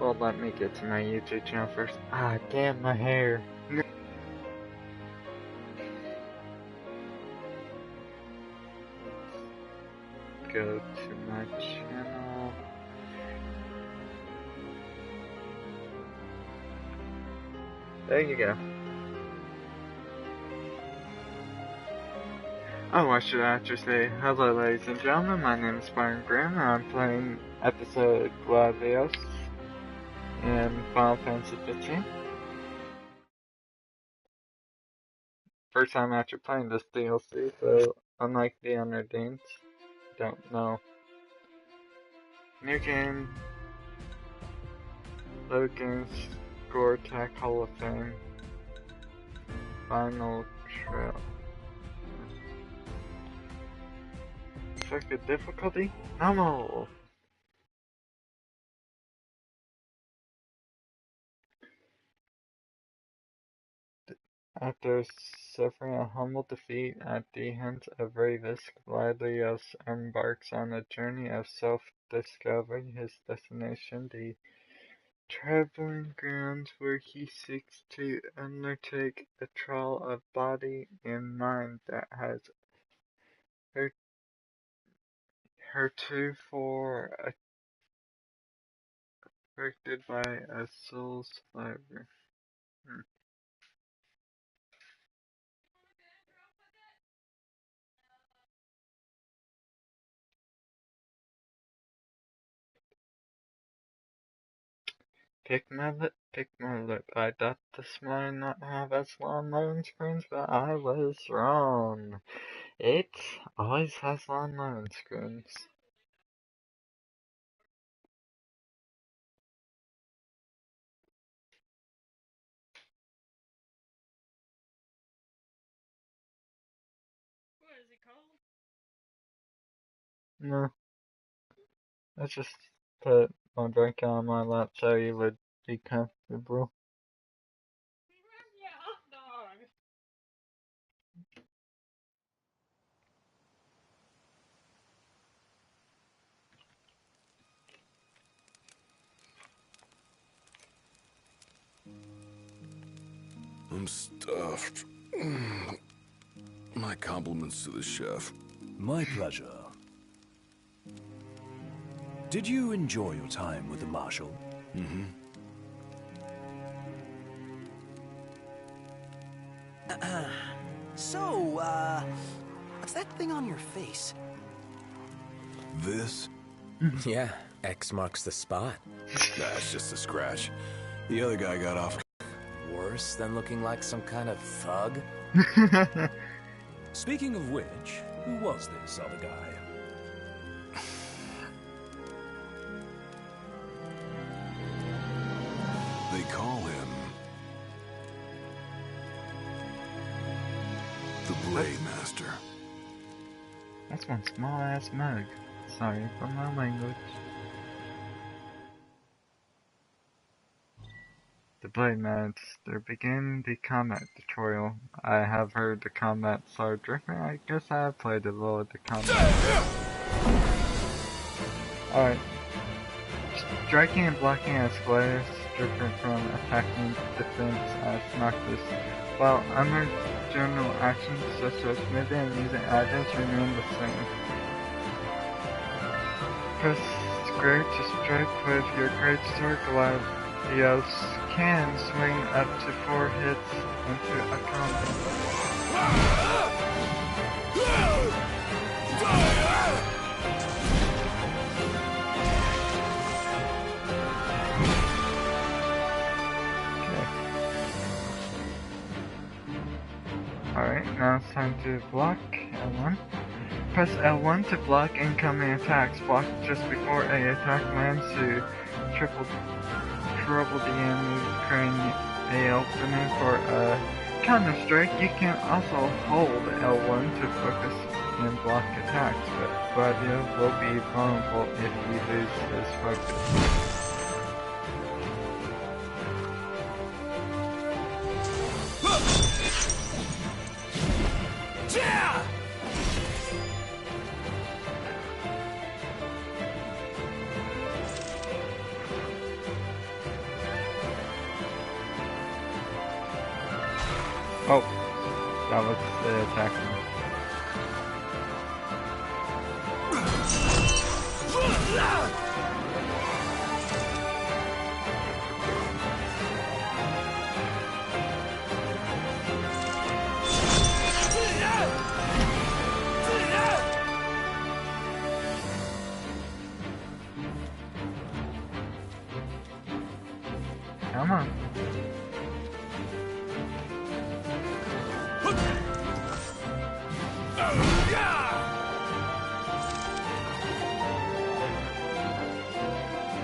Well, let me get to my YouTube channel first. Ah, damn, my hair. Go to my channel. There you go. Oh, I should actually say hello, ladies and gentlemen. My name is Byron Graham, and I'm playing episode Gladios in Final Fantasy 15. First time after playing this DLC, so unlike the Unredeemed, don't know. New game, Logan's Score Tech Hall of Fame, Final Trail. Selected difficulty? Normal! After suffering a humble defeat at the hands of Ravis, Gladios embarks on a journey of self-discovery. His destination, the Traveling Grounds, where he seeks to undertake a trial of body and mind that has heretofore affected by a soul survivor. Pick my lip. I thought this might not have as long loading screens, but I was wrong. It always has long loading screens. What is it called? No. I just put my drink on my lap so you would be comfortable. Where's your hot dog? I'm stuffed. My compliments to the chef. My pleasure. Did you enjoy your time with the Marshal? Mm-hmm. So, what's that thing on your face? This? Yeah, X marks the spot. That's just a scratch. The other guy got off. Worse than looking like some kind of thug? Speaking of which, who was this other guy? They call him the Blade Master. That's one small ass mug. Sorry for my language. The Blade Master begin the combat tutorial. I have heard the combat are different. I guess I have played a little of the combat. Alright. Striking and blocking as squares different from attacking defense as Noctis. While other general actions such as moving and using items remain the same. Press square to strike with your great sword. Gladios can swing up to 4 hits into a combo. Alright, now it's time to block L1. Press L1 to block incoming attacks. Block just before a attack lands to trouble the enemy, creating a opening for a counter strike. You can also hold L1 to focus and block attacks, but Gladio will be vulnerable if he loses his focus. Oh, that was the attack. Come on.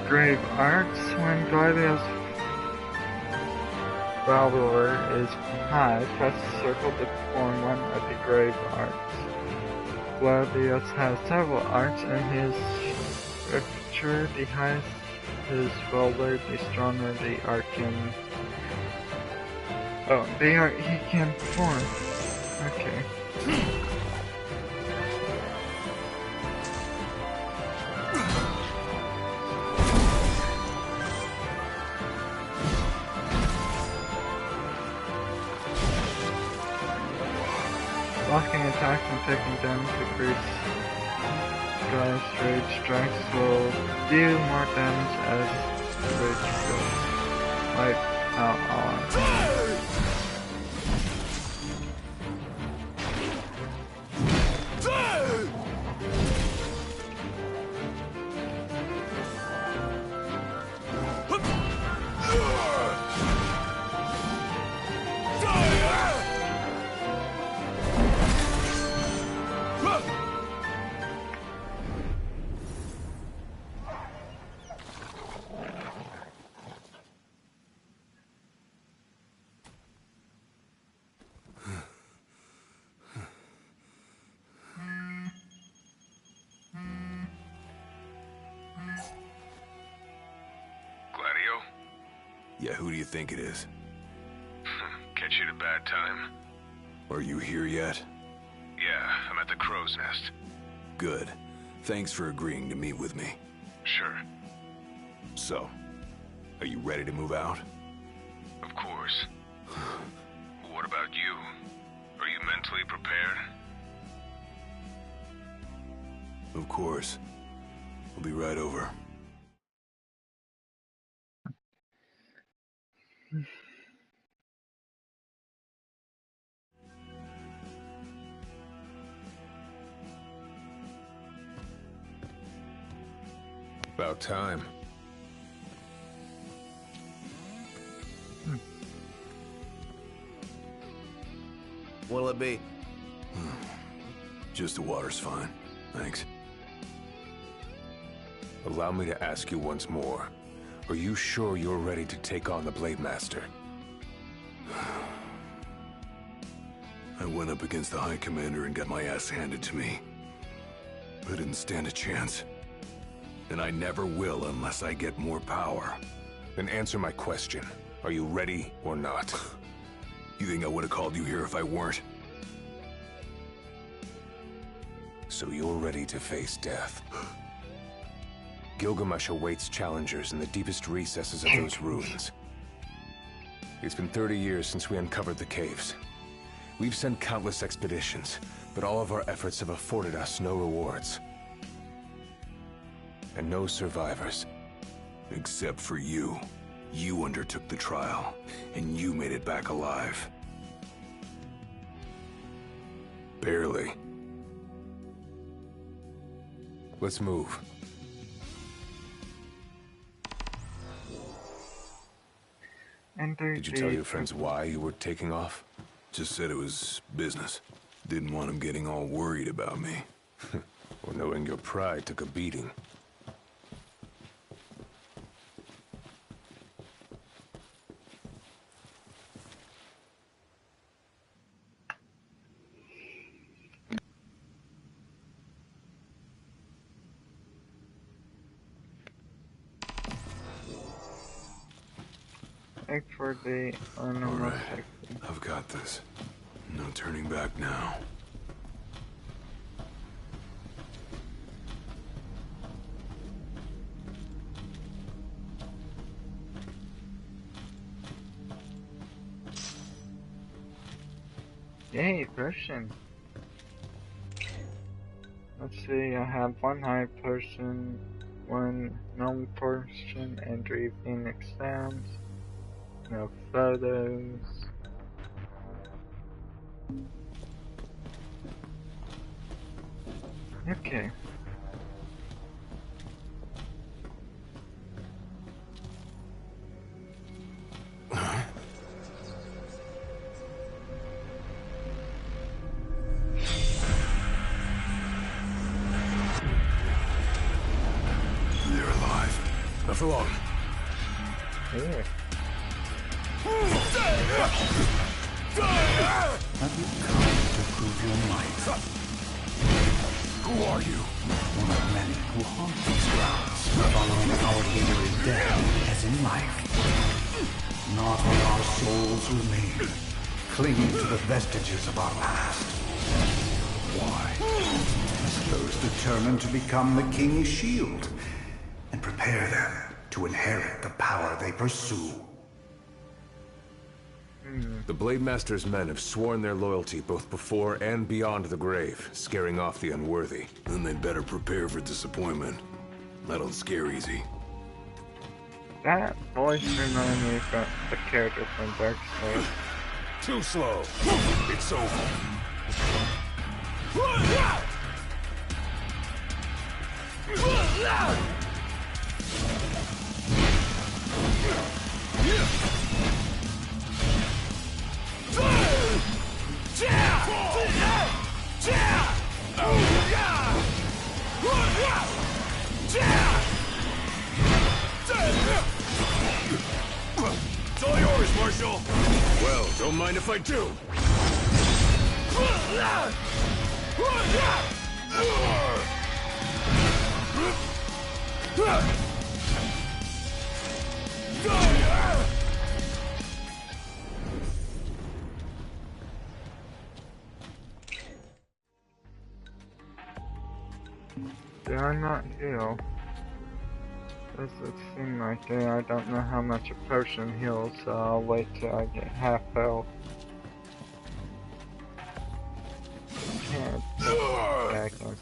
Grave Arts. When Gladius Valor is high, press circle to perform one of the Grave Arts. Gladius has several arts in his repertoire. The highest his Valor, the stronger the art can... Oh, the art he can perform. Okay. Blocking attacks and taking damage decrease. Guy's rage strikes will deal more damage as the rage goes. Wipe out all. Yeah, who do you think it is? Catch you at a bad time? Are you here yet? Yeah, I'm at the Crow's Nest. Good. Thanks for agreeing to meet with me. Sure. So, are you ready to move out? Of course. What about you? Are you mentally prepared? Of course. We'll be right over. About time. What'll it be? Just the water's fine. Thanks. Allow me to ask you once more. Are you sure you're ready to take on the Blade Master? I went up against the High Commander and got my ass handed to me. I didn't stand a chance. And I never will unless I get more power. Then answer my question. Are you ready or not? You think I would have called you here if I weren't? So you're ready to face death. Gilgamesh awaits challengers in the deepest recesses of those ruins. It's been 30 years since we uncovered the caves. We've sent countless expeditions, but all of our efforts have afforded us no rewards. And no survivors. Except for you. You undertook the trial, and you made it back alive. Barely. Let's move. Enter Did you tell your friends why you were taking off? Just said it was business. Didn't want them getting all worried about me. Or knowing your pride took a beating. Act for the normal Alright. section. I've got this. No turning back now. Yay, potion. Let's see, I have one high potion, one normal potion, and 3 Phoenix Downs. No photos. Okay. They're alive. Not for long. Here. Have you come to prove your might? Who are you? One of many who haunt these grounds, following our leader in death as in life. Not all our souls remain, clinging to the vestiges of our past. Why? Those determined to become the King's shield, and prepare them to inherit the power they pursue. The Blade Master's men have sworn their loyalty both before and beyond the grave, scaring off the unworthy. Then they'd better prepare for disappointment. That don't scare easy. That voice reminded me of the character from Dark Souls. Too slow. It's over. It's all yours, Marshal! Well, don't mind if I do. Did I not heal? Does it seem like it? I don't know how much a potion heals, so I'll wait till I get half health. Can't back in.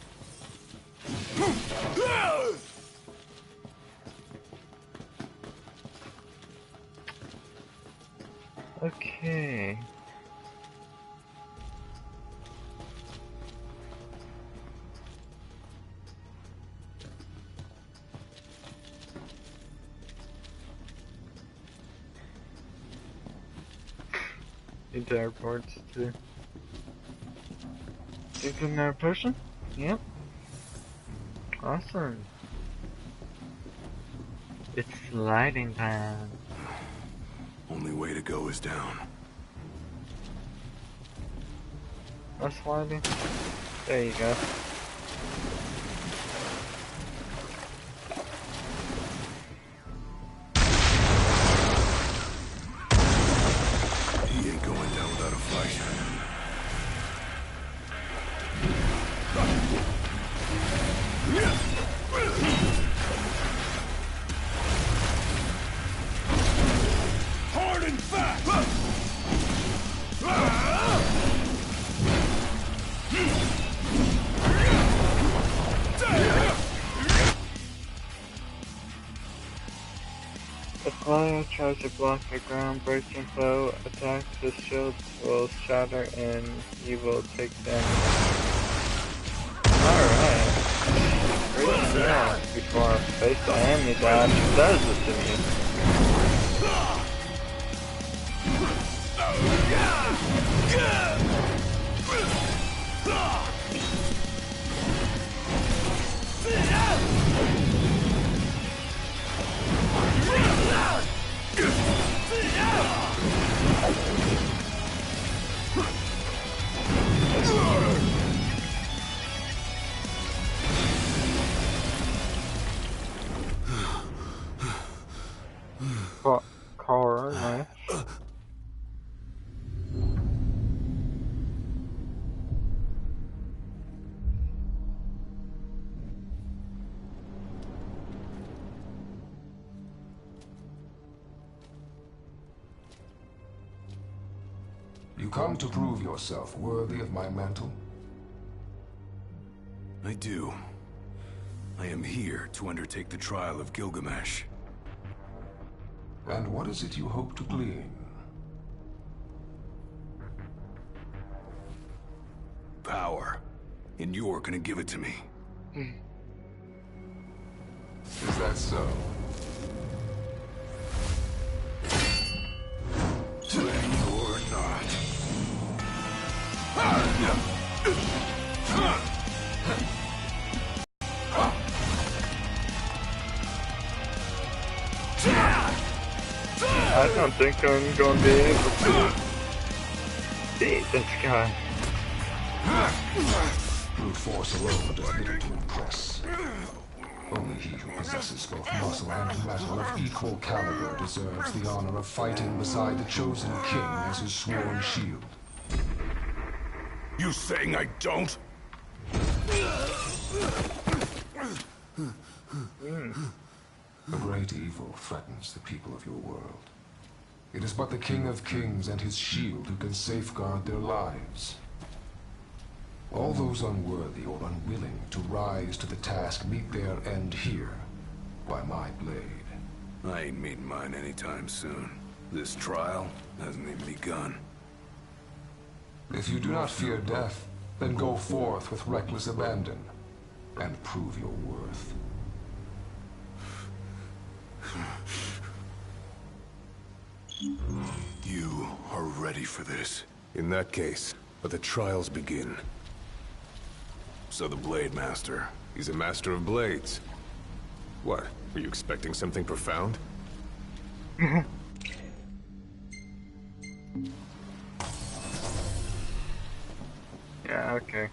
Okay. Need airports too. Think another potion? Yep. Awesome. It's sliding time. Only way to go is down. That's sliding. There you go. He ain't going down without a fight. Hard and fast! If Gladio tries to block the ground-breaking foe attacks, his shield will shatter and he will take damage. Alright. Freeze me out before I face the enemy that does it to me. come to prove yourself worthy of my mantle? I do. I am here to undertake the trial of Gilgamesh. And what is it you hope to glean? Power. And you're gonna give it to me. Is that so? Ready or not. I don't think I'm gonna be able to beat this guy. Brute force alone does little to impress. Only he who possesses both muscle and metal of equal caliber deserves the honor of fighting beside the chosen king as his sworn shield. You saying I don't? A great evil threatens the people of your world. It is but the King of Kings and his shield who can safeguard their lives. All those unworthy or unwilling to rise to the task meet their end here, by my blade. I ain't meeting mine anytime soon. This trial hasn't even begun. If you do not fear death, then go forth with reckless abandon, and prove your worth. You are ready for this. In that case, let the trials begin. So the Blade Master. He's a master of blades. What? Were you expecting something profound? Yeah, okay.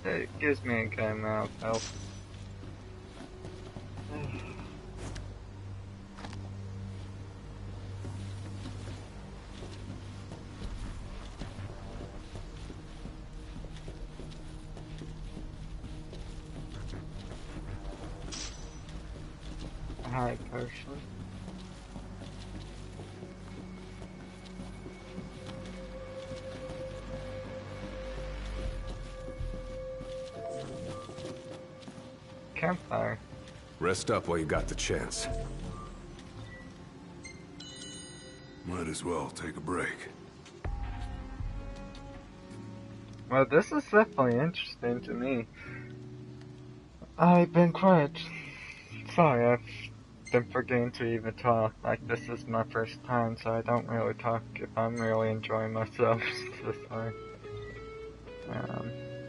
It gives me a good amount of health. Hi, person. Campfire. Rest up while you got the chance. Might as well take a break. Well, this is definitely interesting to me. I've been quiet. Sorry, I've been forgetting to even talk. Like, this is my first time, so I don't really talk if I'm really enjoying myself this time.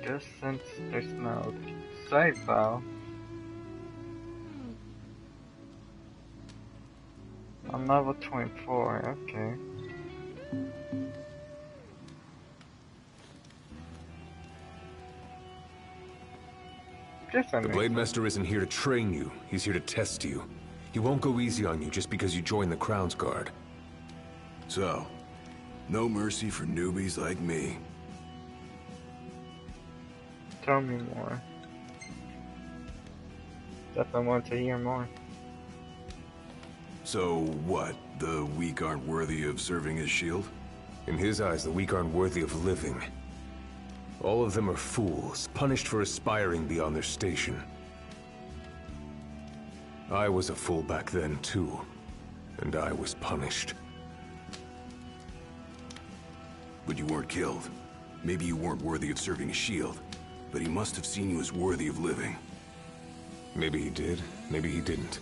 Just since there's no save file. I'm level 24, okay. The Blade Master isn't here to train you, he's here to test you. He won't go easy on you just because you joined the Crown's Guard. So, no mercy for newbies like me. Tell me more. Definitely want to hear more. So what? The weak aren't worthy of serving as shield? In his eyes, the weak aren't worthy of living. All of them are fools, punished for aspiring beyond their station. I was a fool back then, too. And I was punished. But you weren't killed. Maybe you weren't worthy of serving as shield, but he must have seen you as worthy of living. Maybe he did, maybe he didn't.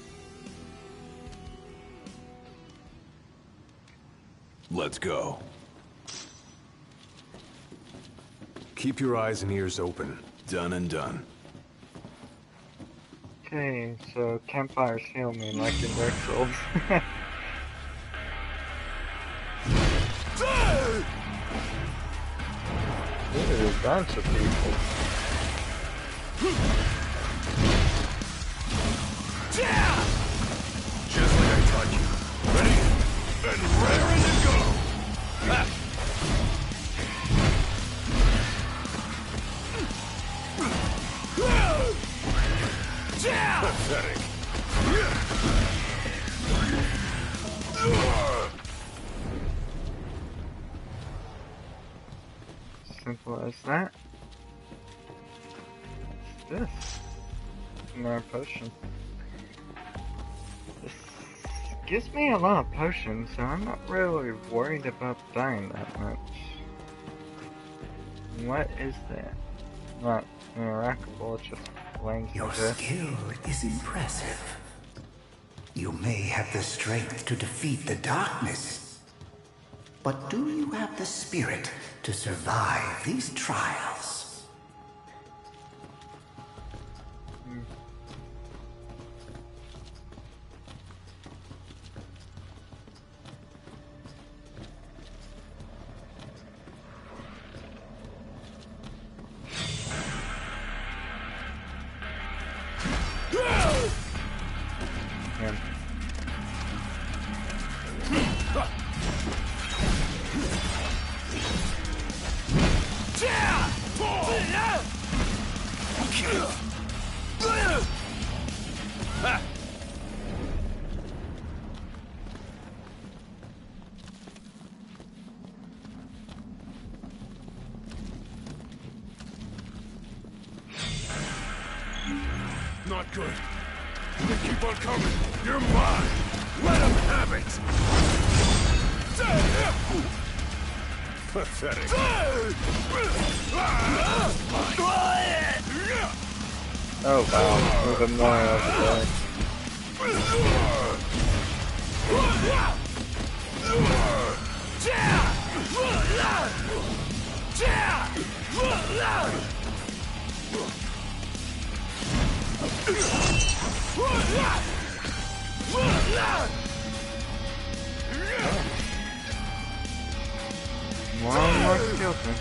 Let's go. Keep your eyes and ears open. Done and done. Okay, so campfires heal me like in Dark Souls. Ooh, a bunch of people. Just like I taught you. Ready? And raring to go! Ha! Pathetic. simple as that. What's this? Another potion. This gives me a lot of potions, so I'm not really worried about dying that much. What is that? Not miracle, it's just flames. Your skill is impressive. You may have the strength to defeat the darkness, but do you have the spirit to survive these trials? Not good. They keep on coming. You're mine. Let them have it. Pathetic. Oh wow, even more over there. One more skeleton.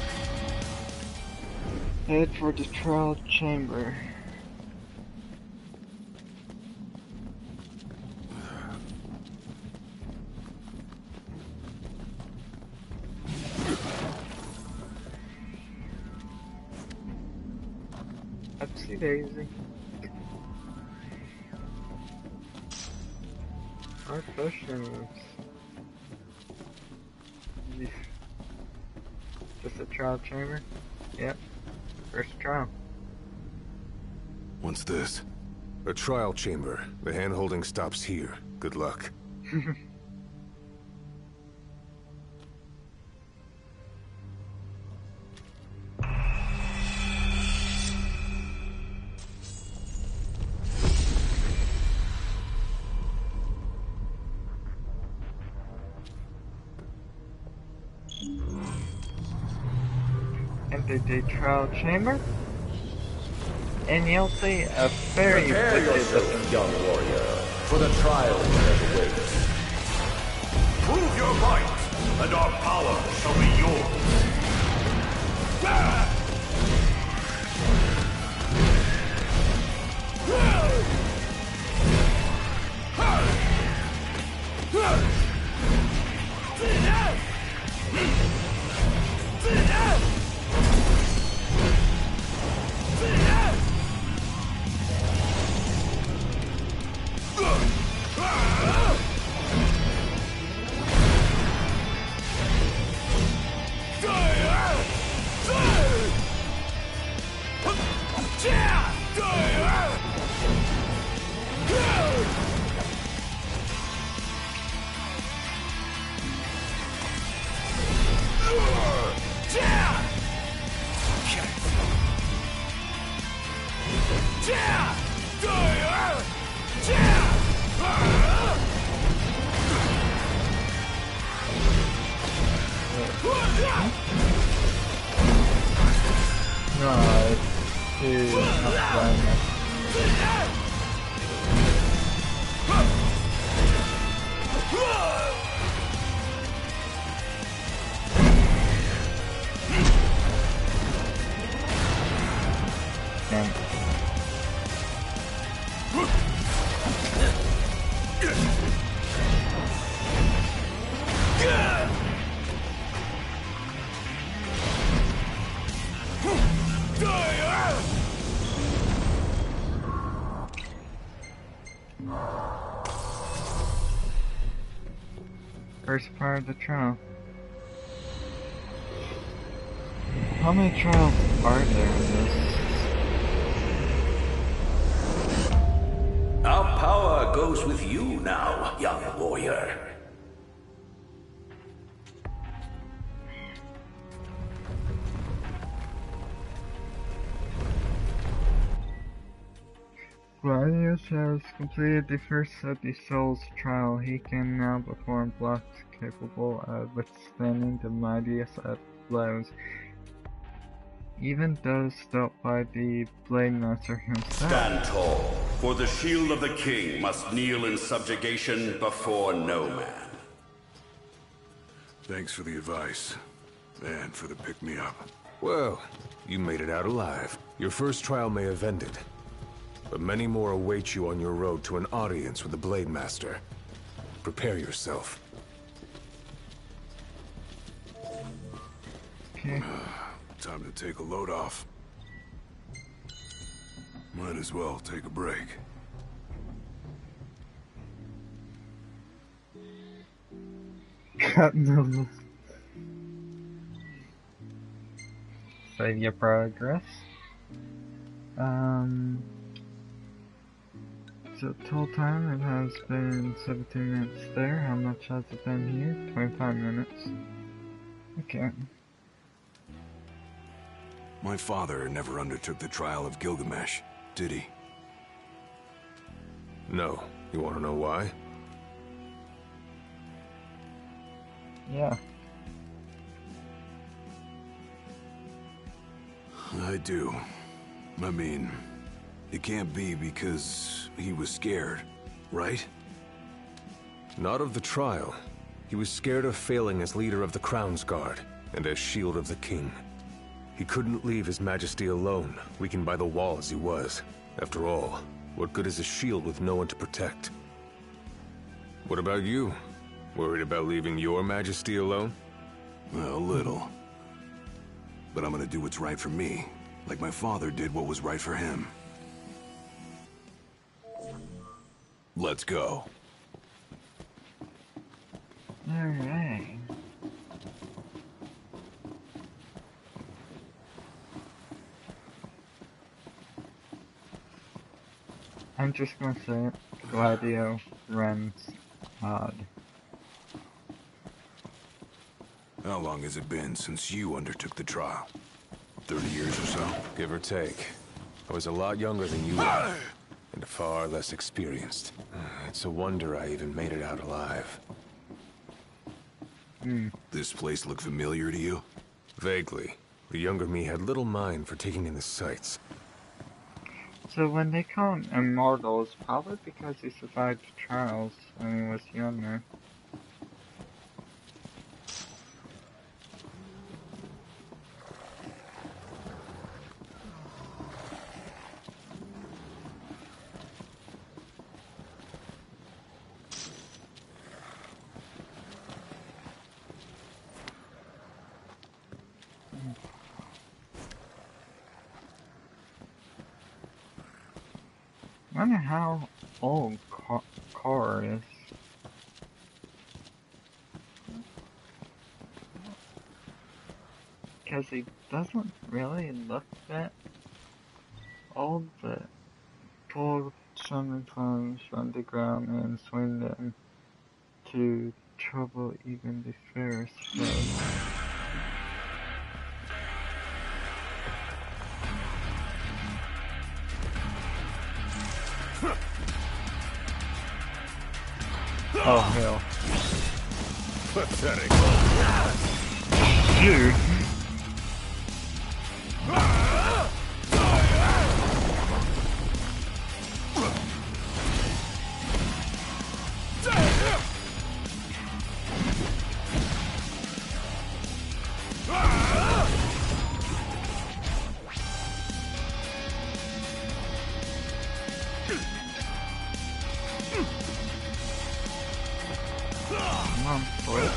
Head for the trial chamber. Upsy daisy. Our potions. Just a trial chamber? Yep. First trial. What's this? A trial chamber. The hand-holding stops here. Good luck. Enter the trial chamber, and you'll see a very Prepare yourself, young warrior, for the trial that awaits. Prove your might, and our power shall be yours. No, it's too not very much. First part of the trial. How many trials are there in this? Our power goes with you now, young warrior. Gladius has completed the first of the Souls trial. He can now perform blocks capable of withstanding the mightiest of blows, even those dealt by the Blade Master himself. Stand tall, for the shield of the king must kneel in subjugation before no man. Thanks for the advice, and for the pick-me-up. Well, you made it out alive. Your first trial may have ended, but many more await you on your road to an audience with the Blade Master. Prepare yourself. Okay. Time to take a load off. Might as well take a break. Cut noodles. Save your progress. So total time, it has been 17 minutes there. How much has it been here? 25 minutes. Okay. My father never undertook the trial of Gilgamesh, did he? No. You want to know why? Yeah. I do. I mean, it can't be because he was scared, right? Not of the trial. He was scared of failing as leader of the Crown's Guard, and as Shield of the King. He couldn't leave His Majesty alone, weakened by the wall as he was. After all, what good is a shield with no one to protect? What about you? Worried about leaving your Majesty alone? A little. But I'm gonna do what's right for me, like my father did what was right for him. Let's go. Alright. I'm just gonna say it. Gladio runs odd. How long has it been since you undertook the trial? 30 years or so? Give or take. I was a lot younger than you were, and far less experienced. It's a wonder I even made it out alive. This place look familiar to you? Vaguely. The younger me had little mind for taking in the sights. So when they call him immortal, it's probably because he survived the trials when he was younger. I wonder how old Cor is. Because he doesn't really look that old, but pulled some clones from the ground and swing them to trouble even the fairest foe. Oh hell. Pathetic. Dude. Come on, boy.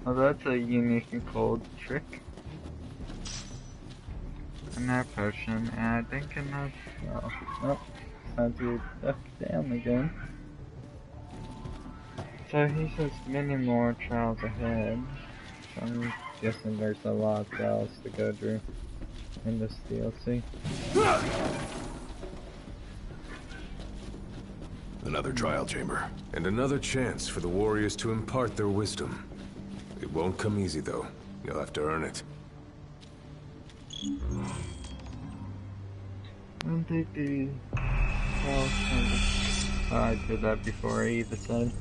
Well, that's a unique and cold trick. Another potion, and I think enough. Oh, nope. Time to duck down again. So he says many more trials ahead. So I'm guessing there's a lot of trials to go through in this DLC. Another trial chamber. And another chance for the warriors to impart their wisdom. It won't come easy, though. You'll have to earn it. When did the trials chamber? Oh, I did that before I even said.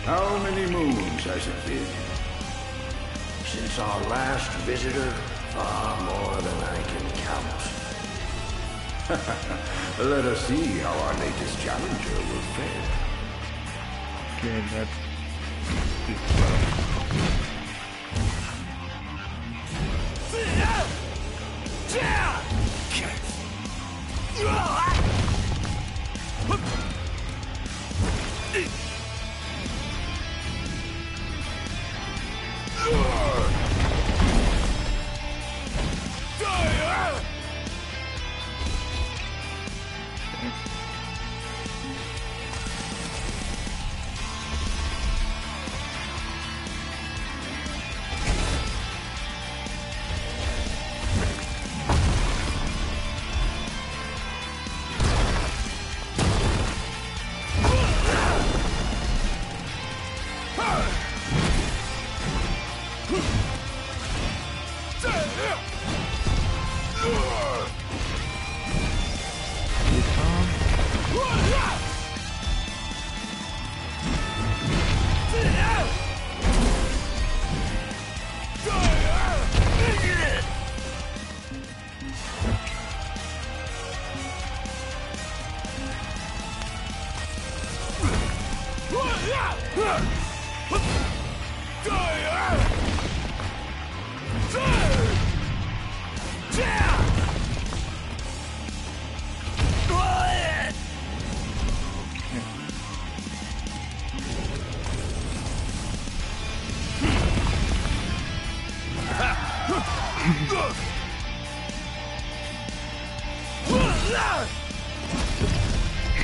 How many moons has it been? Since our last visitor, far more than I can count. Let us see how our latest challenger will fare. Okay, that's too slow.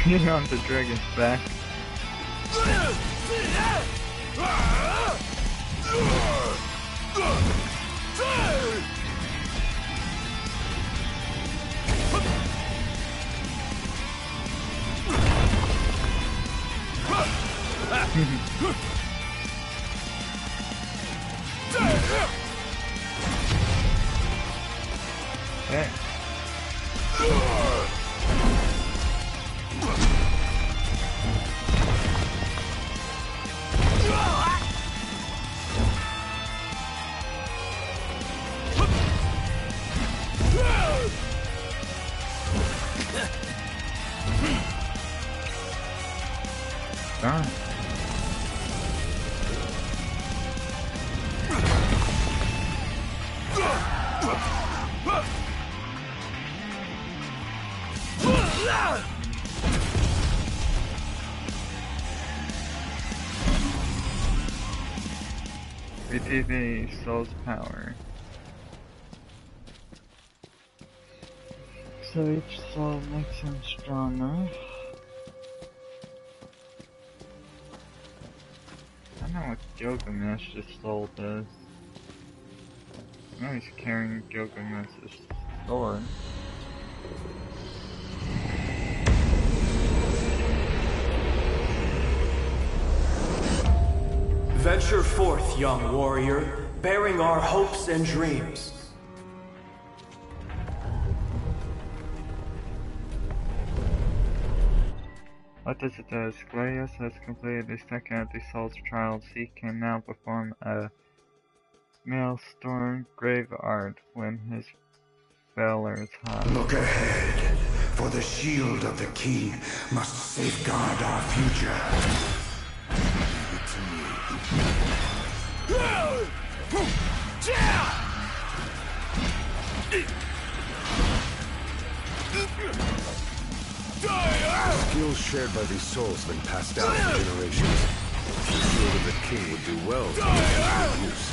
Get on the dragon's back. Okay. Darn. Retrieve soul's power. So each soul makes him stronger. I don't know what Gilgamesh's soul does. I know he's carrying Gilgamesh's sword. Venture forth, young warrior, bearing our hopes and dreams. What does it do? Gladius has completed the second of the Soul's trials. He can now perform a Maelstrom Grave Art when his Beller's hot. Look ahead, for the shield of the king must safeguard our future. Skills shared by these souls have been passed down for generations. The shield of the king would do well to put it to use.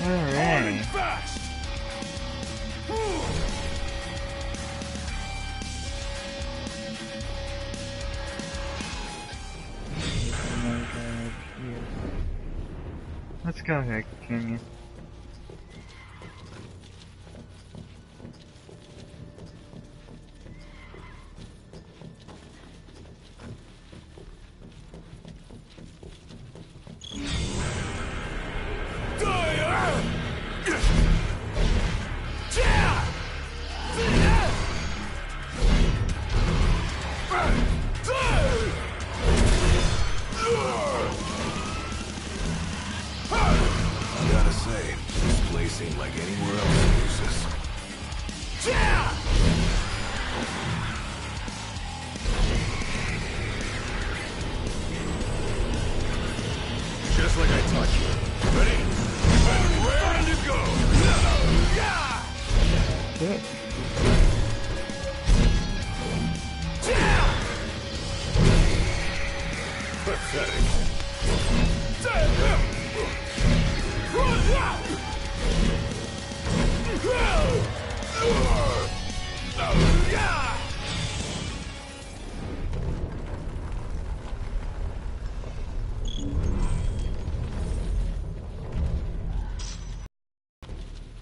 Alright. Let's go ahead, Kenyon. Gotta say, this place ain't like anywhere else in Lucis. Just like I taught you. Ready? And ready to go! Good. Pathetic.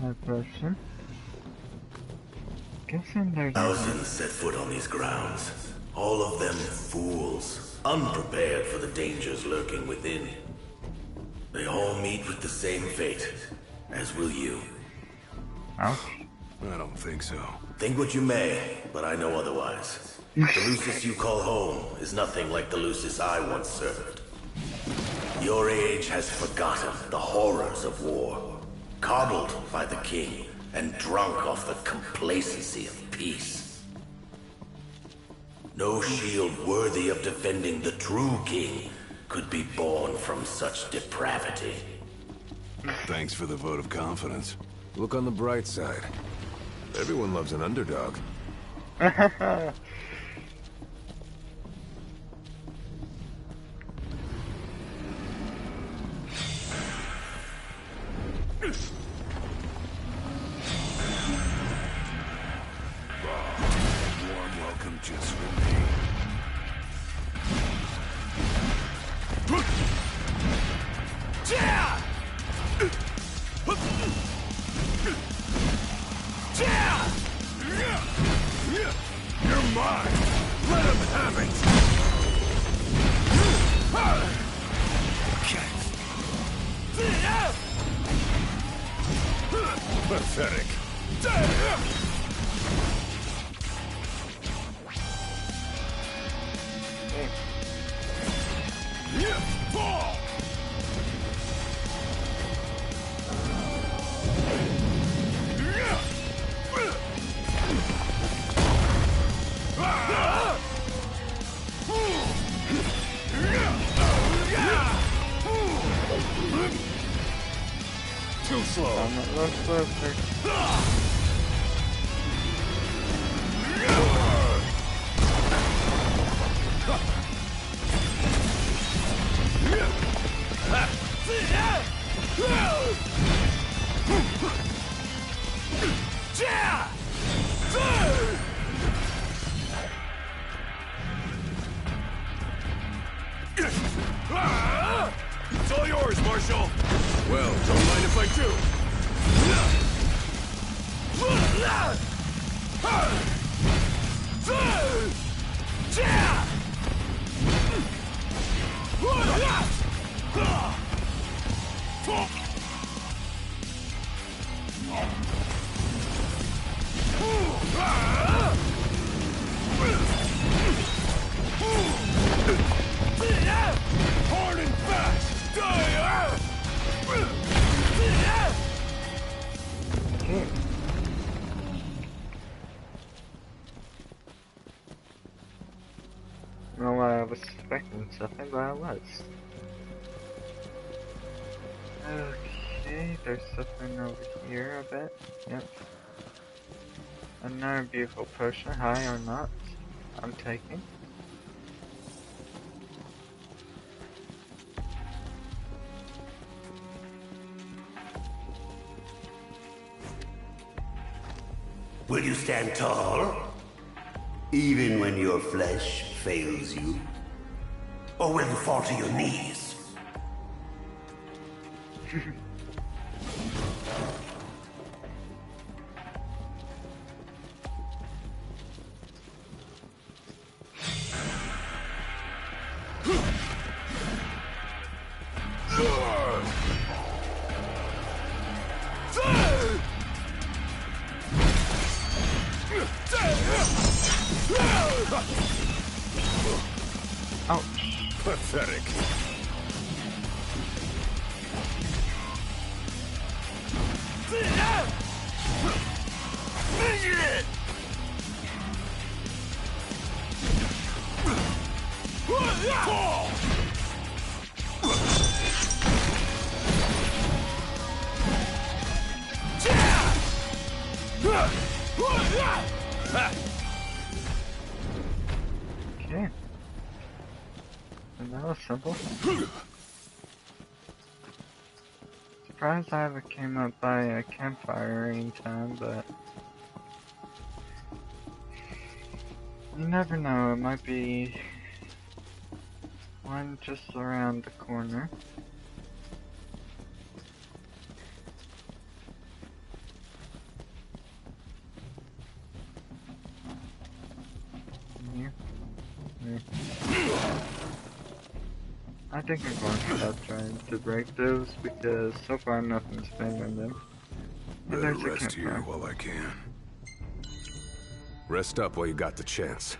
That person. Guessing there's Thousands set foot on these grounds. All of them fools, unprepared for the dangers lurking within. They all meet with the same fate, as will you. Ouch. I don't think so. Think what you may, but I know otherwise. The Lucis you call home is nothing like the Lucis I once served. Your age has forgotten the horrors of war, coddled by the king, and drunk off the complacency of peace. No shield worthy of defending the true king could be born from such depravity. Thanks for the vote of confidence. Look on the bright side. Everyone loves an underdog. Warm welcome just for me. You're mine! Let him have it! Pathetic. Fall! Too slow. It's all yours, Marshal. Well, don't mind if I do. Hard and fast! Okay. I don't know why I was expecting something, but I was. Okay, there's something over here, I bet. Yep. Another beautiful potion, high or not, I'm taking. Will you stand tall? Even when your flesh fails you? Or will you fall to your knees? Ouch. Pathetic. Okay. And that was simple. Surprised I haven't came up by a campfire anytime, but you never know, it might be one just around the corner. Here. There. I think I'm going to stop trying to break those because so far nothing's been in them. And Better there's a rest here campfire. while I can. Rest up while you got the chance.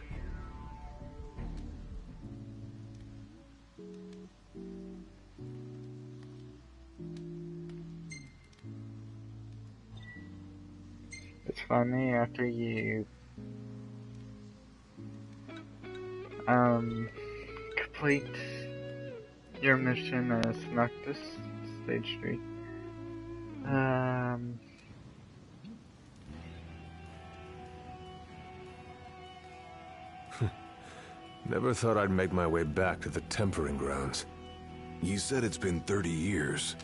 It's funny after you complete your mission as Noctis, stage 3. Never thought I'd make my way back to the Tempering Grounds. You said it's been 30 years.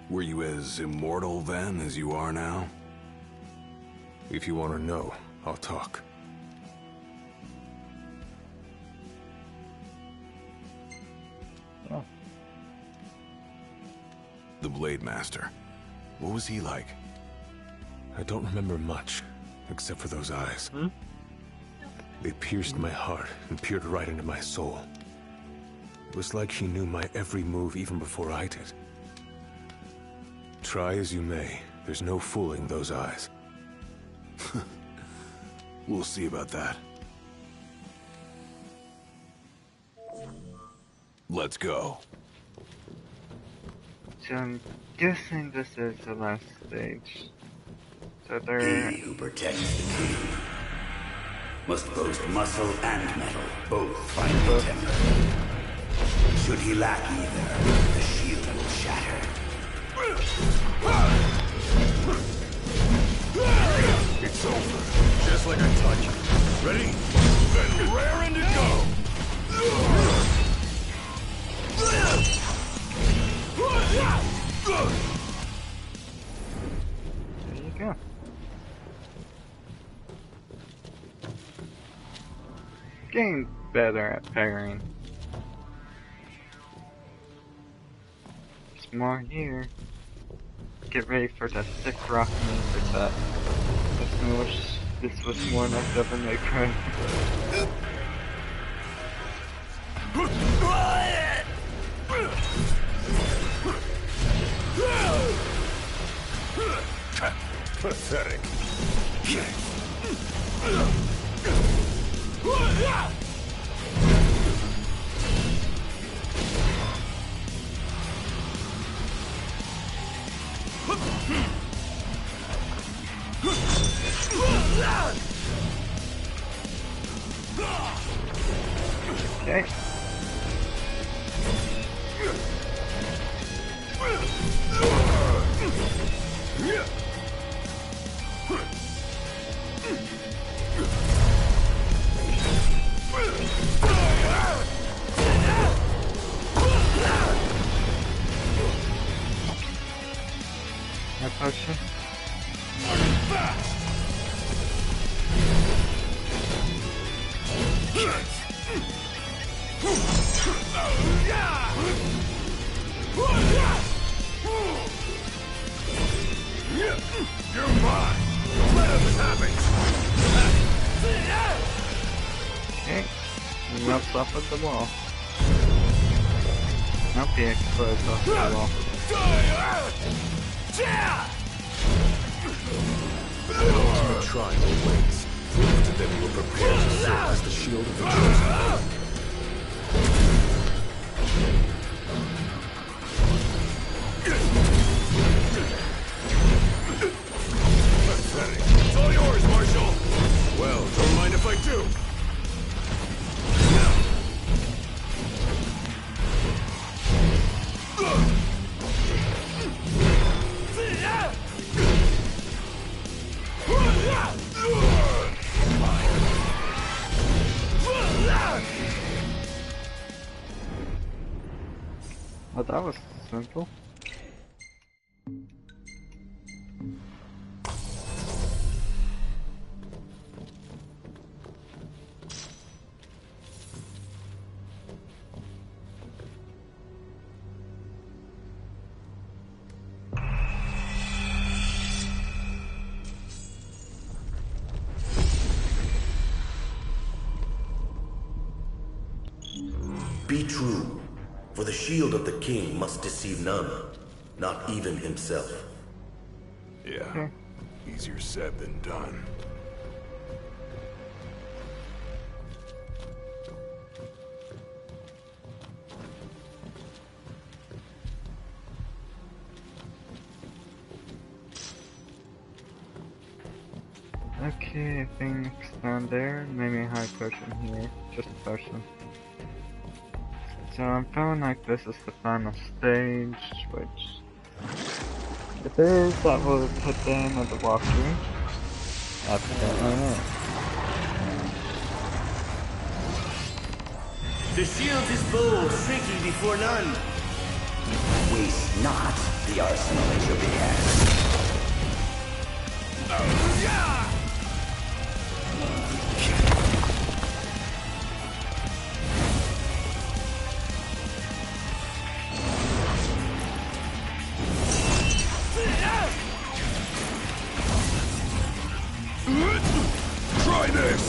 Were you as immortal then as you are now? If you want to know, I'll talk. Oh. The Blade Master. What was he like? I don't remember much, except for those eyes. They pierced my heart and peered right into my soul. It was like she knew my every move even before I did. Try as you may, there's no fooling those eyes. We'll see about that. Let's go. So I'm guessing this is the last stage. So there. He who protects the king must boast muscle and metal, both finely tempered. Should he lack either, the shield will shatter. It's over. Just like I taught you. Ready? Then raring to go! There you go. Getting better at parrying. There's more here. Get ready for the sick rock music that I wish this was more like Devil May Cry. Pathetic. My potion. You're mine! Let us have it! Okay. He knocks off at the wall. Nope, he explodes off the wall. The ultimate trial awaits. Prove to them you are prepared to serve as the shield of the chosen. Pathetic. It's all yours, Marshal! Well, don't mind if I do. Oh, that was simple. Be true, for the shield of the king must deceive none, not even himself. Yeah, easier said than done. Okay, I think down there, maybe a high potion here, just a potion. So I'm feeling like this is the final stage, which if it is, that will put the end of the walkthrough. Absolutely not. The shield is bold, shrinking before none. Waste not the arsenal at your behest. Try this!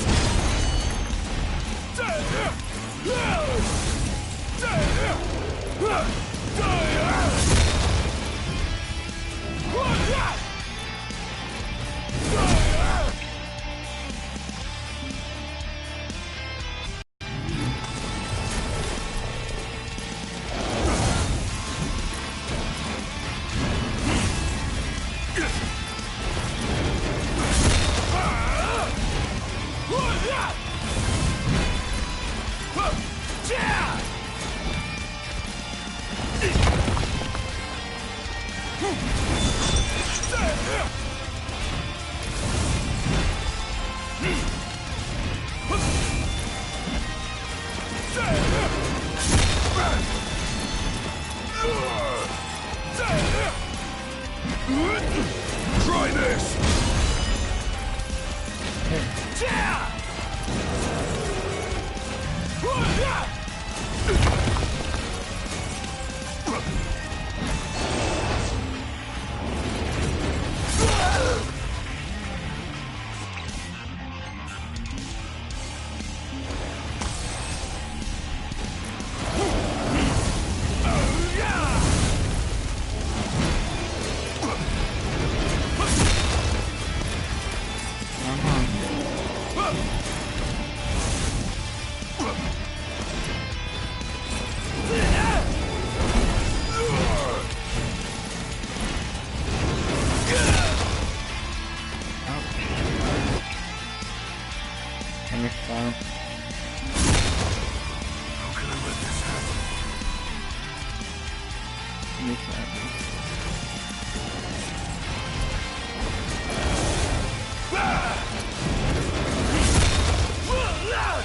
me sadness.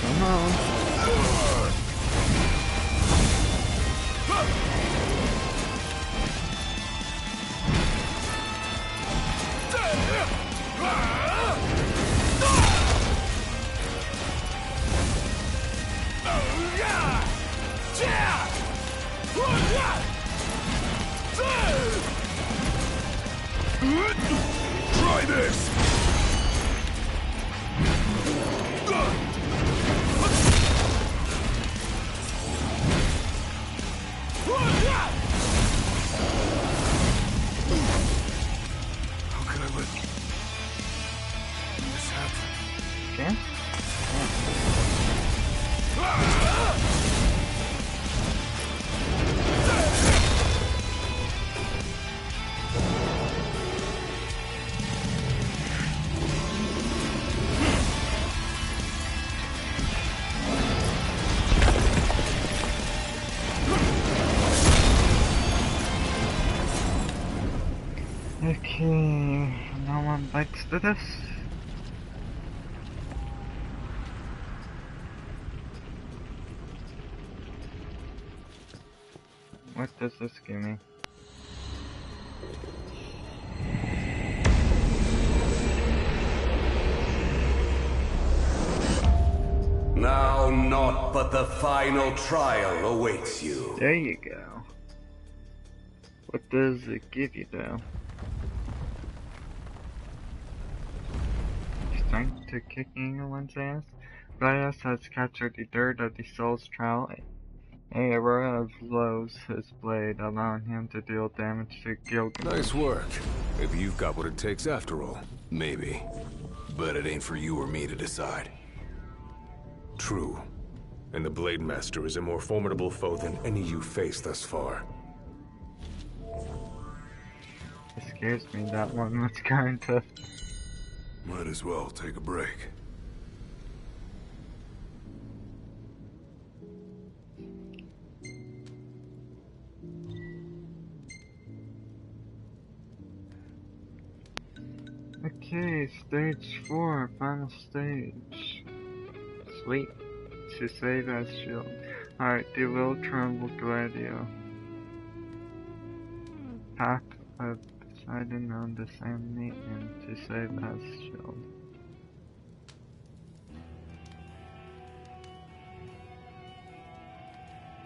Come on. Try this! How could I let this happen? Okay. Okay, no one likes this. What does this give me? Now naught but the final trial awaits you. There you go. What does it give you though? Strength to kick anyone's ass? Gladius has captured the third of the Soul's Trial. A aurora of blows his blade, allowing him to deal damage to Gilgamesh. Nice work. Maybe you've got what it takes after all. Maybe. But it ain't for you or me to decide. True. And the Blade Master is a more formidable foe than any you've faced thus far. It scares me that one was going to. Might as well take a break. Okay, stage 4, final stage. Sweet. To save as shield. Alright, the will tremble Gladio. Path of Poseidon on the Samni and to save as shield.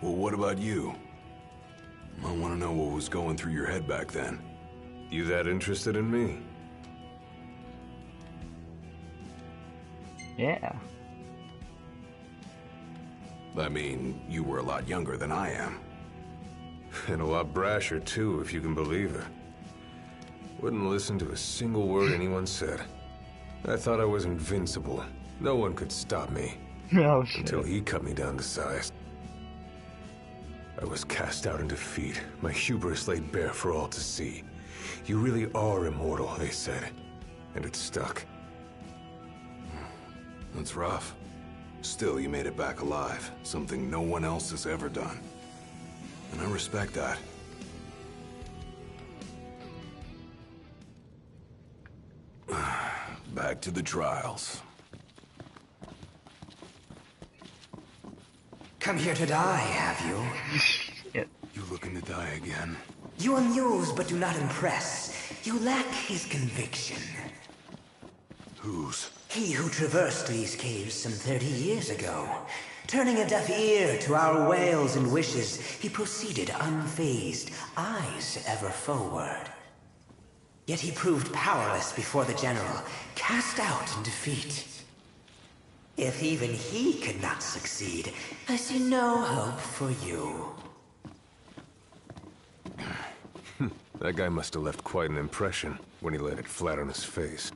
Well, what about you? I want to know what was going through your head back then. You that interested in me? Yeah. I mean, you were a lot younger than I am. And a lot brasher too, if you can believe it. Wouldn't listen to a single word anyone said. I thought I was invincible. No one could stop me. Oh, shit. Until he cut me down to size. I was cast out in defeat, my hubris laid bare for all to see. You really are immortal, they said. And it stuck. That's rough. Still, you made it back alive. Something no one else has ever done. And I respect that. Back to the trials. Come here to die, have you? Shit. You looking to die again? You amuse but do not impress. You lack his conviction. Whose? He who traversed these caves some 30 years ago. Turning a deaf ear to our wails and wishes, he proceeded unfazed, eyes ever forward. Yet he proved powerless before the general, cast out in defeat. If even he could not succeed, I see no hope for you. That guy must have left quite an impression when he laid it flat on his face.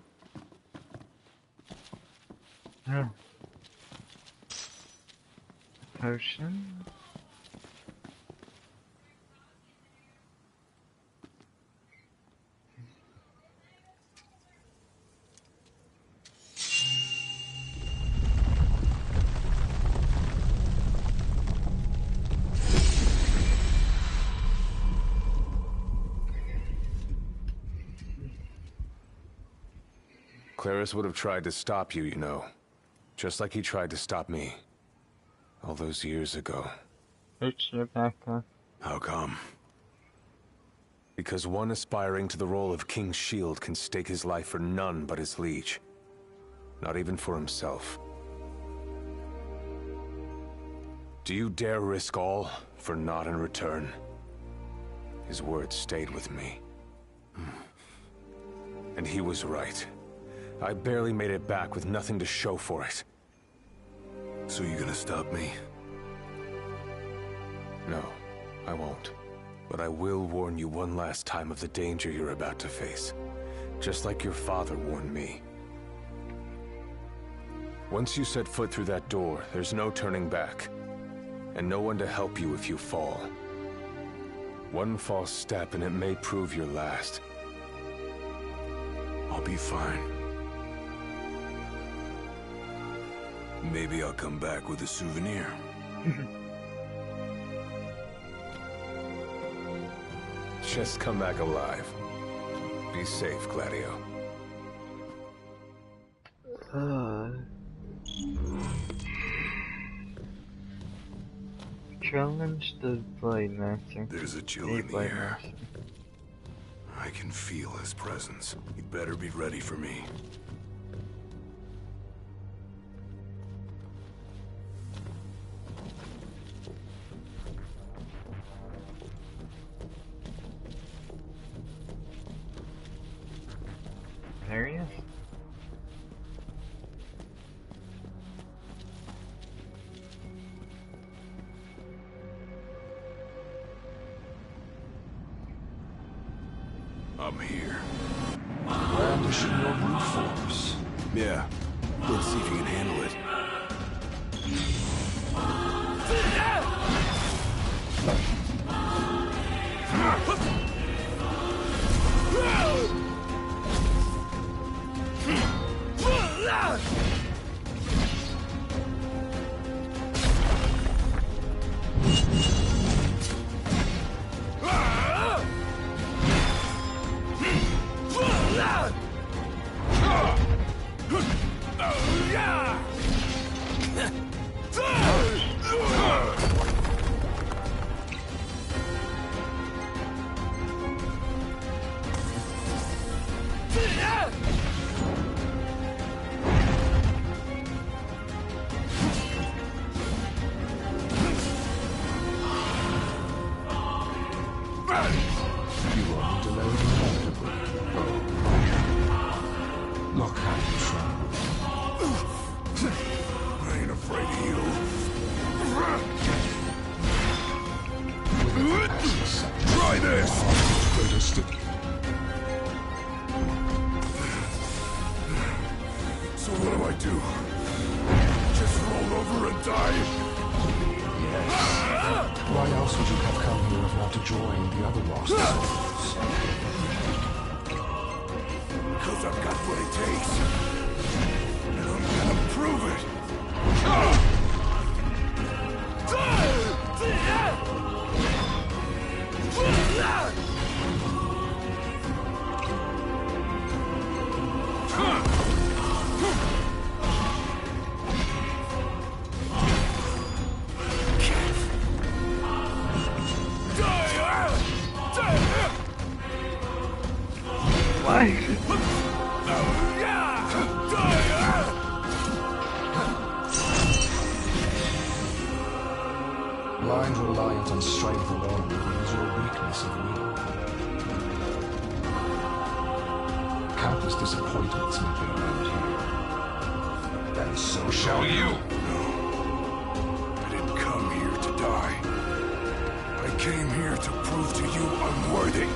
Oh. Potion. Claris would have tried to stop you, you know. Just like he tried to stop me. All those years ago. It's your backpack. How come? Because one aspiring to the role of King's Shield can stake his life for none but his liege. Not even for himself. Do you dare risk all for naught in return? His words stayed with me. And he was right. I barely made it back with nothing to show for it. So you gonna stop me? No, I won't. But I will warn you one last time of the danger you're about to face. Just like your father warned me. Once you set foot through that door, there's no turning back. And no one to help you if you fall. One false step and it may prove your last. I'll be fine. Maybe I'll come back with a souvenir. Just come back alive. Be safe, Gladio. Challenge the Blade Master. There's a chill in the air. I can feel his presence. You'd better be ready for me. There he is. I'm here. Brandishing your brute force. Yeah. Let's see if you can handle it. Blind reliant on strength alone is your weakness of will. Countless disappointments may be around here. And so shall you. No. I didn't come here to die. I came here to prove to you I'm worthy.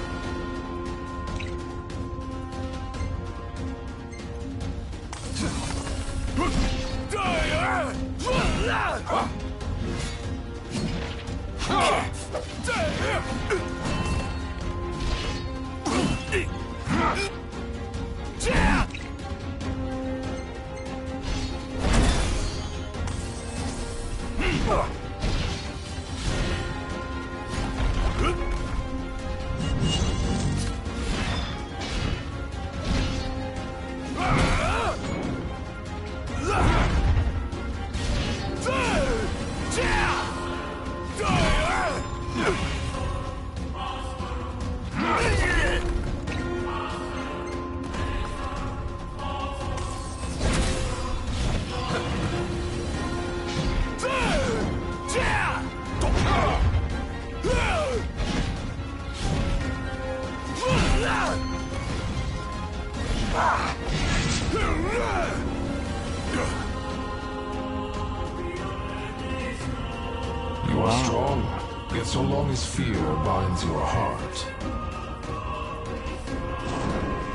Yet so long as fear binds your heart,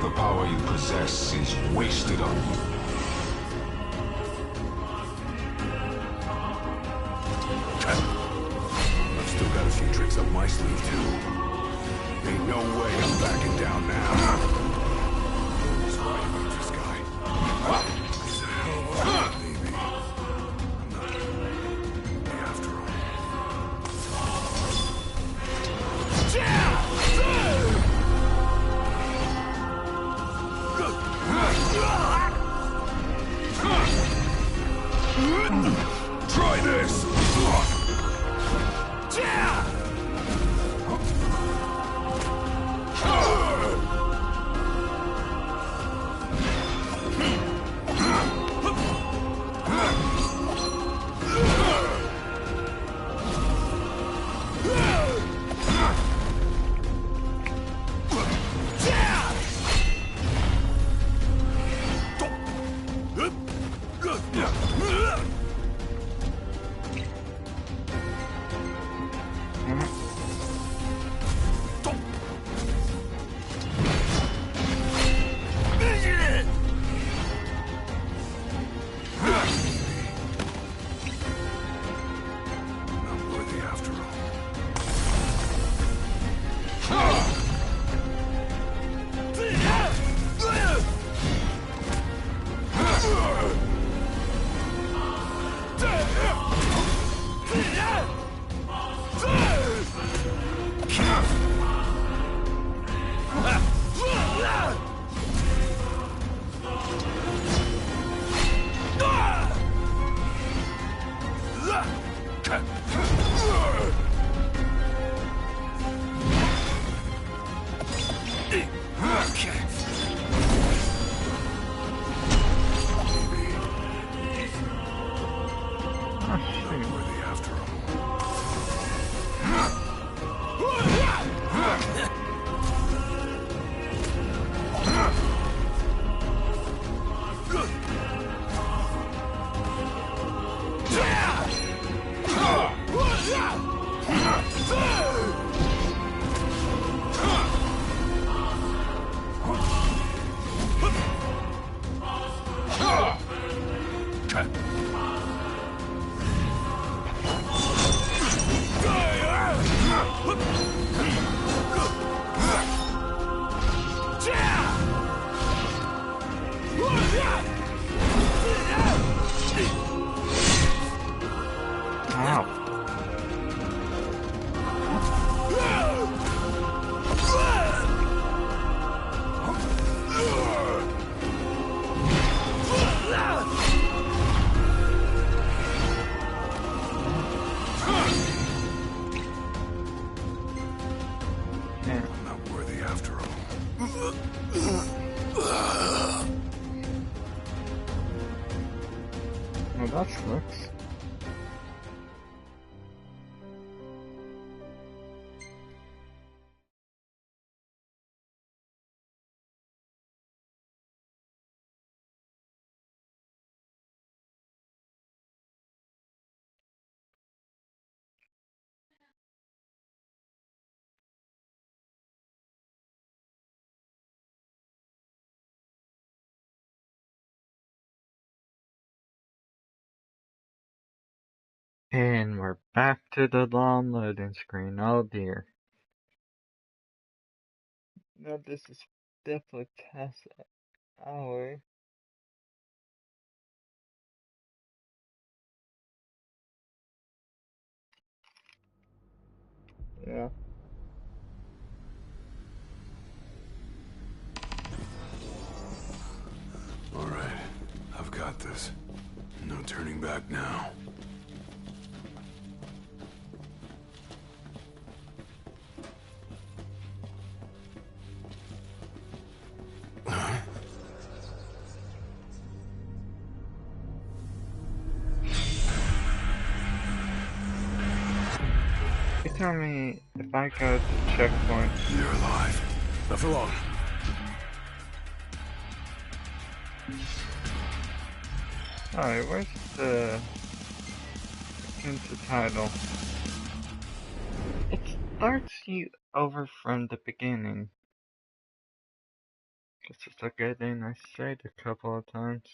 the power you possess is wasted on you. I've still got a few tricks up my sleeve, too. Ain't no way I'm backing down now. That's why you need this guy. He's a hell of a baby. I'm not gonna after all. Try this! Well, that sucks. And we're back to the long loading screen. Oh dear. No, this is definitely past that hour. Yeah. All right, I've got this. No turning back now. You tell me if I go to checkpoint. You're alive. Not for long. Alright, where's the into title? starts you over from the beginning. Guess it's a good thing I said a couple of times.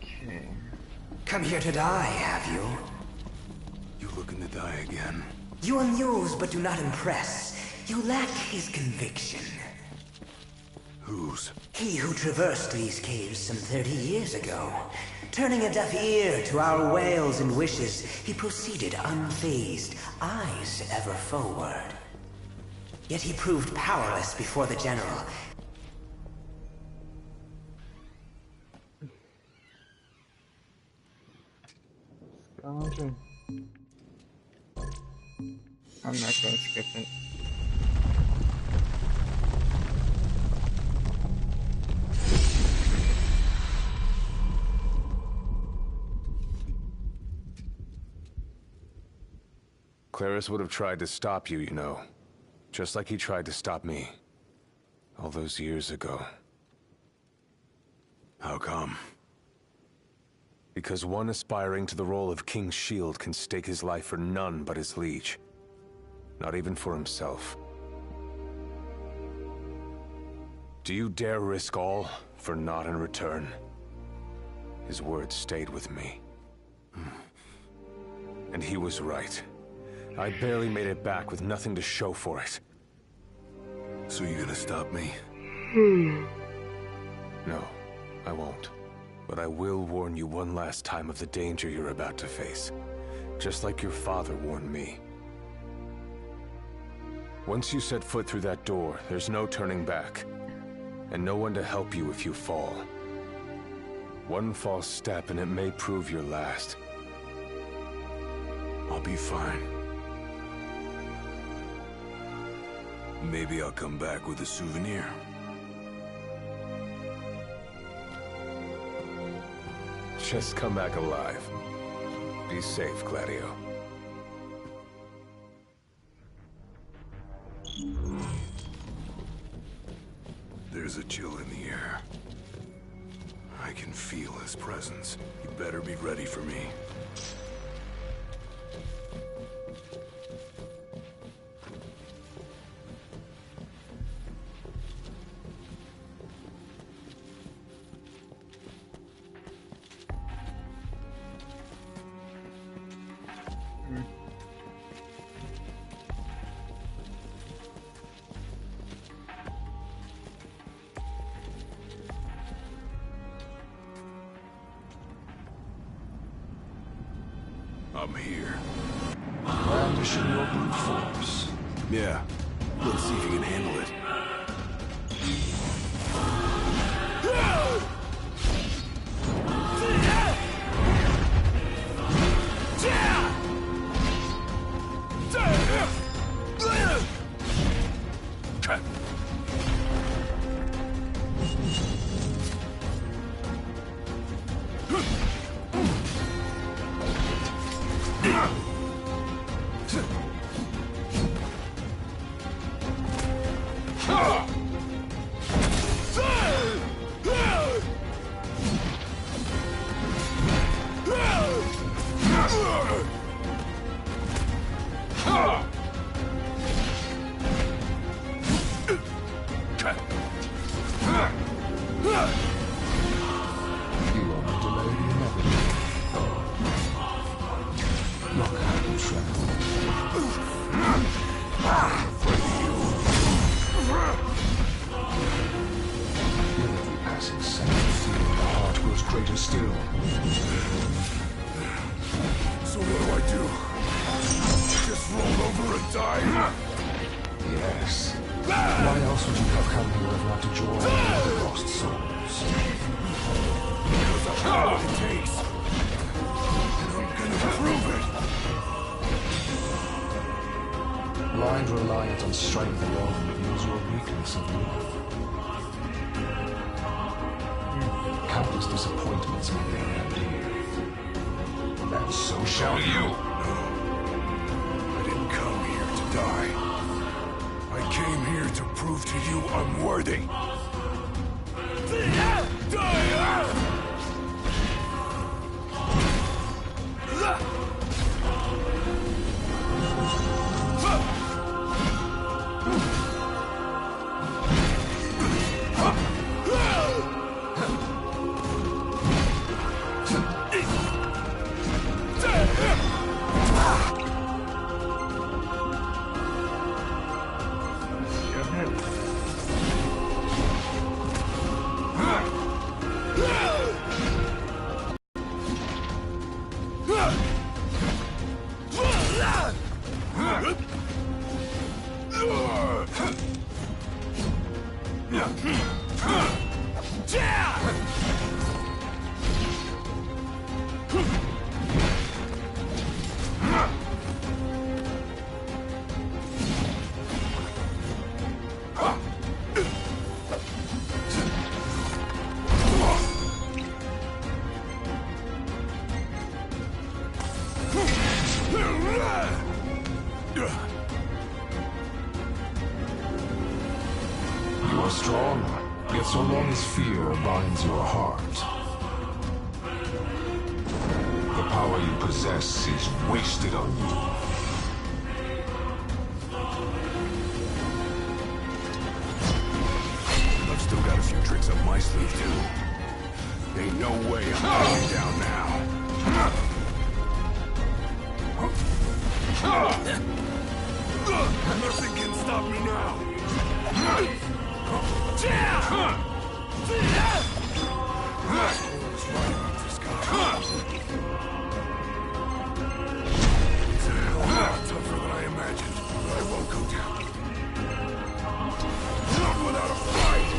Okay. Come here to die, have you? You looking to die again? You amuse but do not impress. You lack his conviction. Whose? He who traversed these caves some 30 years ago. Turning a deaf ear to our wails and wishes, he proceeded unfazed, eyes ever forward. Yet he proved powerless before the general. Okay. I'm not going to skip it. Claris would have tried to stop you, you know. Just like he tried to stop me. All those years ago. How come? Because one aspiring to the role of King's Shield can stake his life for none but his liege. Not even for himself. Do you dare risk all for naught in return? His words stayed with me. And he was right. I barely made it back with nothing to show for it. So you gonna stop me? No, I won't. But I will warn you one last time of the danger you're about to face. Just like your father warned me. Once you set foot through that door, there's no turning back. And no one to help you if you fall. One false step and it may prove your last. I'll be fine. Maybe I'll come back with a souvenir. Just come back alive. Be safe, Gladio. There's a chill in the air. I can feel his presence. You better be ready for me. I'm here. Brandishing your brute force. Yeah. Let's see if you can handle it. You only delay the inevitable. Look how you tremble. I'm afraid of you. With every passing second, feeling the heart grows greater still. So what do? Just roll over and die? Yes. Why else would you have come here if not to join the other lost souls? Because I know what it takes. And I'm gonna prove it. Blind reliance on strength alone reveals your weakness of will. Countless disappointments may there end here. And so shall you. No. I didn't come here to die. I came here to prove to you I'm worthy. You're strong, yet so long as fear binds your heart, the power you possess is wasted on you. I've still got a few tricks up my sleeve, too. Ain't no way I'm backing down now. Nothing can stop me now. What's right about this guy? It's a hell of a lot tougher than I imagined, but I won't go down. Not without a fight!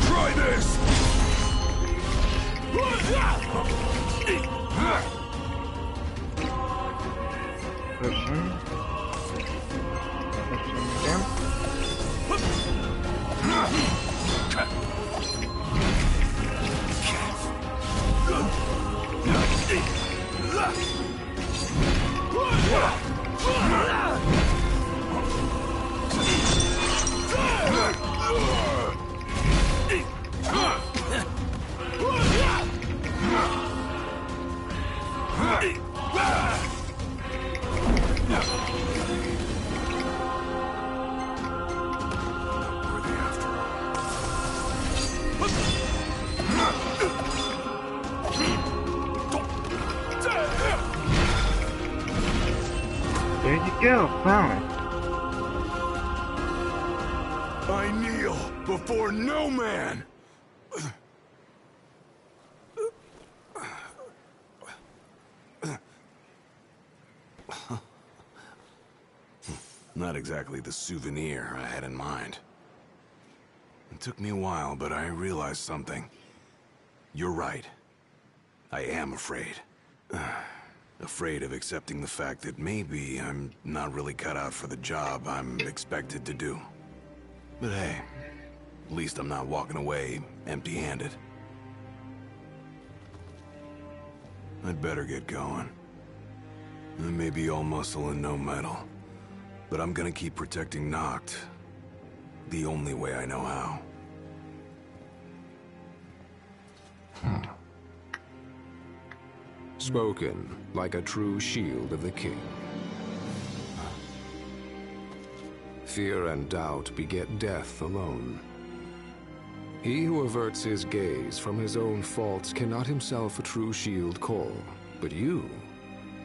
Try this! Pushing. Pushing again. There you go, found it. I kneel before no man! Not exactly the souvenir I had in mind. It took me a while, but I realized something. You're right. I am afraid. Afraid of accepting the fact that maybe I'm not really cut out for the job I'm expected to do. But hey, at least I'm not walking away empty-handed. I'd better get going. I may be all muscle and no metal, but I'm gonna keep protecting Noct the only way I know how. Spoken like a true shield of the king. Fear and doubt beget death alone. He who averts his gaze from his own faults cannot himself a true shield call. But you,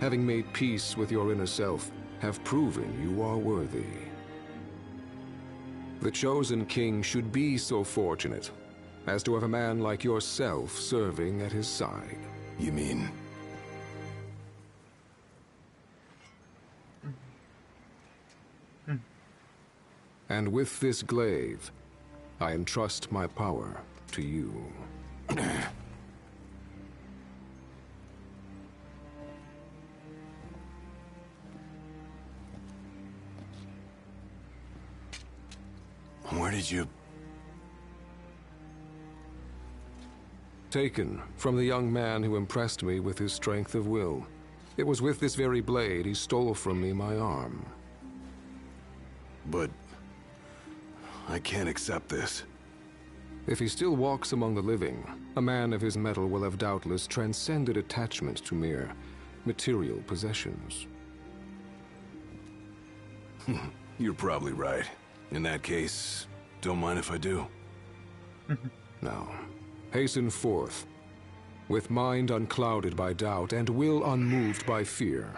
having made peace with your inner self, have proven you are worthy. The chosen king should be so fortunate as to have a man like yourself serving at his side. You mean? And with this glaive, I entrust my power to you. Where did you... Taken from the young man who impressed me with his strength of will. It was with this very blade he stole from me my arm. But... I can't accept this. If he still walks among the living, a man of his mettle will have doubtless transcended attachment to mere material possessions. You're probably right. In that case, don't mind if I do. Now, hasten forth, with mind unclouded by doubt and will unmoved by fear.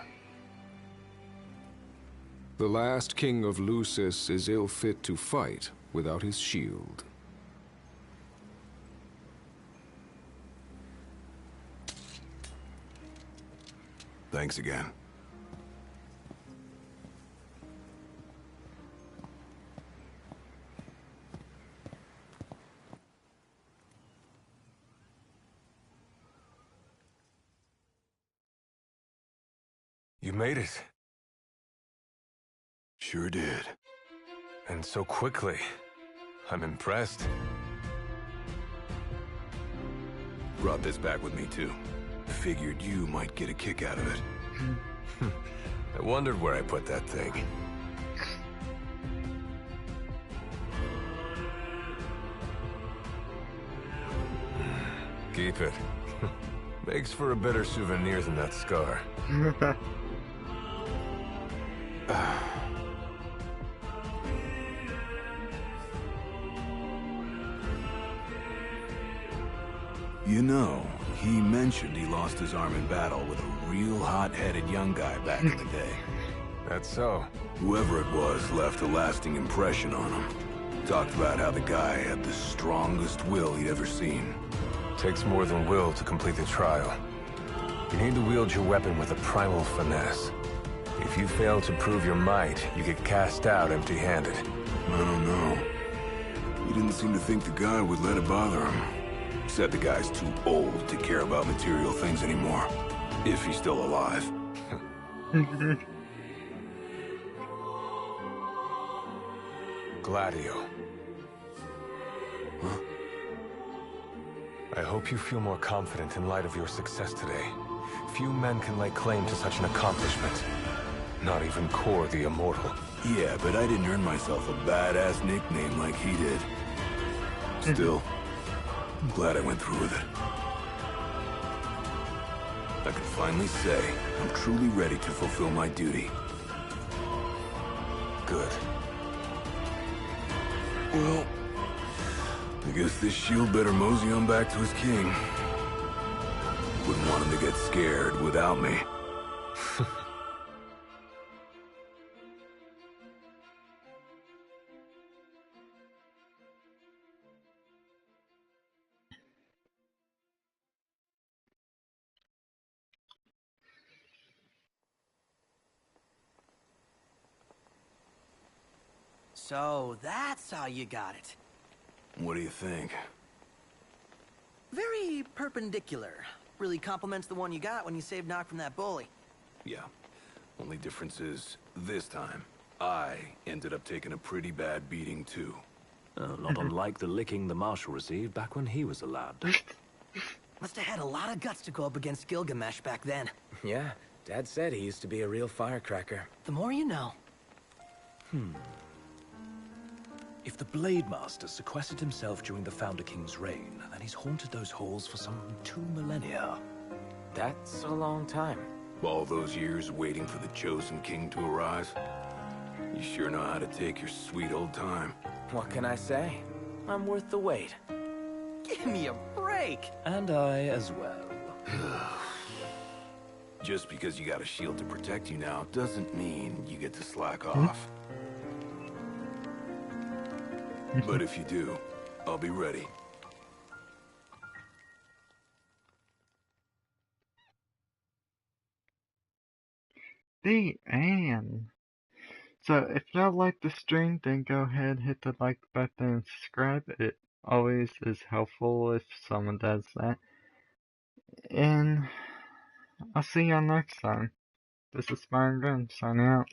The last king of Lucis is ill fit to fight without his shield. Thanks again. You made it. Sure did. And so quickly. I'm impressed. Brought this back with me too. Figured you might get a kick out of it. I wondered where I put that thing. Keep it. Makes for a better souvenir than that scar. You know, he mentioned he lost his arm in battle with a real hot-headed young guy back in the day. That's so. Whoever it was left a lasting impression on him. Talked about how the guy had the strongest will he'd ever seen. Takes more than will to complete the trial. You need to wield your weapon with a primal finesse. If you fail to prove your might, you get cast out empty-handed. I don't know. He didn't seem to think the guy would let it bother him. Said the guy's too old to care about material things anymore. If he's still alive. Gladio. Huh? I hope you feel more confident in light of your success today. Few men can lay claim to such an accomplishment. Not even Kor the Immortal. Yeah, but I didn't earn myself a badass nickname like he did. Still, I'm glad I went through with it. I can finally say I'm truly ready to fulfill my duty. Good. Well, I guess this shield better mosey on back to his king. Wouldn't want him to get scared without me. So, that's how you got it. What do you think? Very perpendicular. Really complements the one you got when you saved Nock from that bully. Yeah. Only difference is, this time, I ended up taking a pretty bad beating too. Not unlike the licking the Marshal received back when he was a lad. Must have had a lot of guts to go up against Gilgamesh back then. Yeah, Dad said he used to be a real firecracker. The more you know. If the Blade Master sequestered himself during the Founder King's reign, then he's haunted those halls for some 2 millennia. That's a long time. All those years waiting for the Chosen King to arise. You sure know how to take your sweet old time. What can I say? I'm worth the wait. Give me a break! And I as well. Just because you got a shield to protect you now doesn't mean you get to slack off. But if you do, I'll be ready. The end. So if y'all like the stream, then go ahead, hit the like button and subscribe. It always is helpful if someone does that. And I'll see y'all next time. This is Byron Gunn, signing out.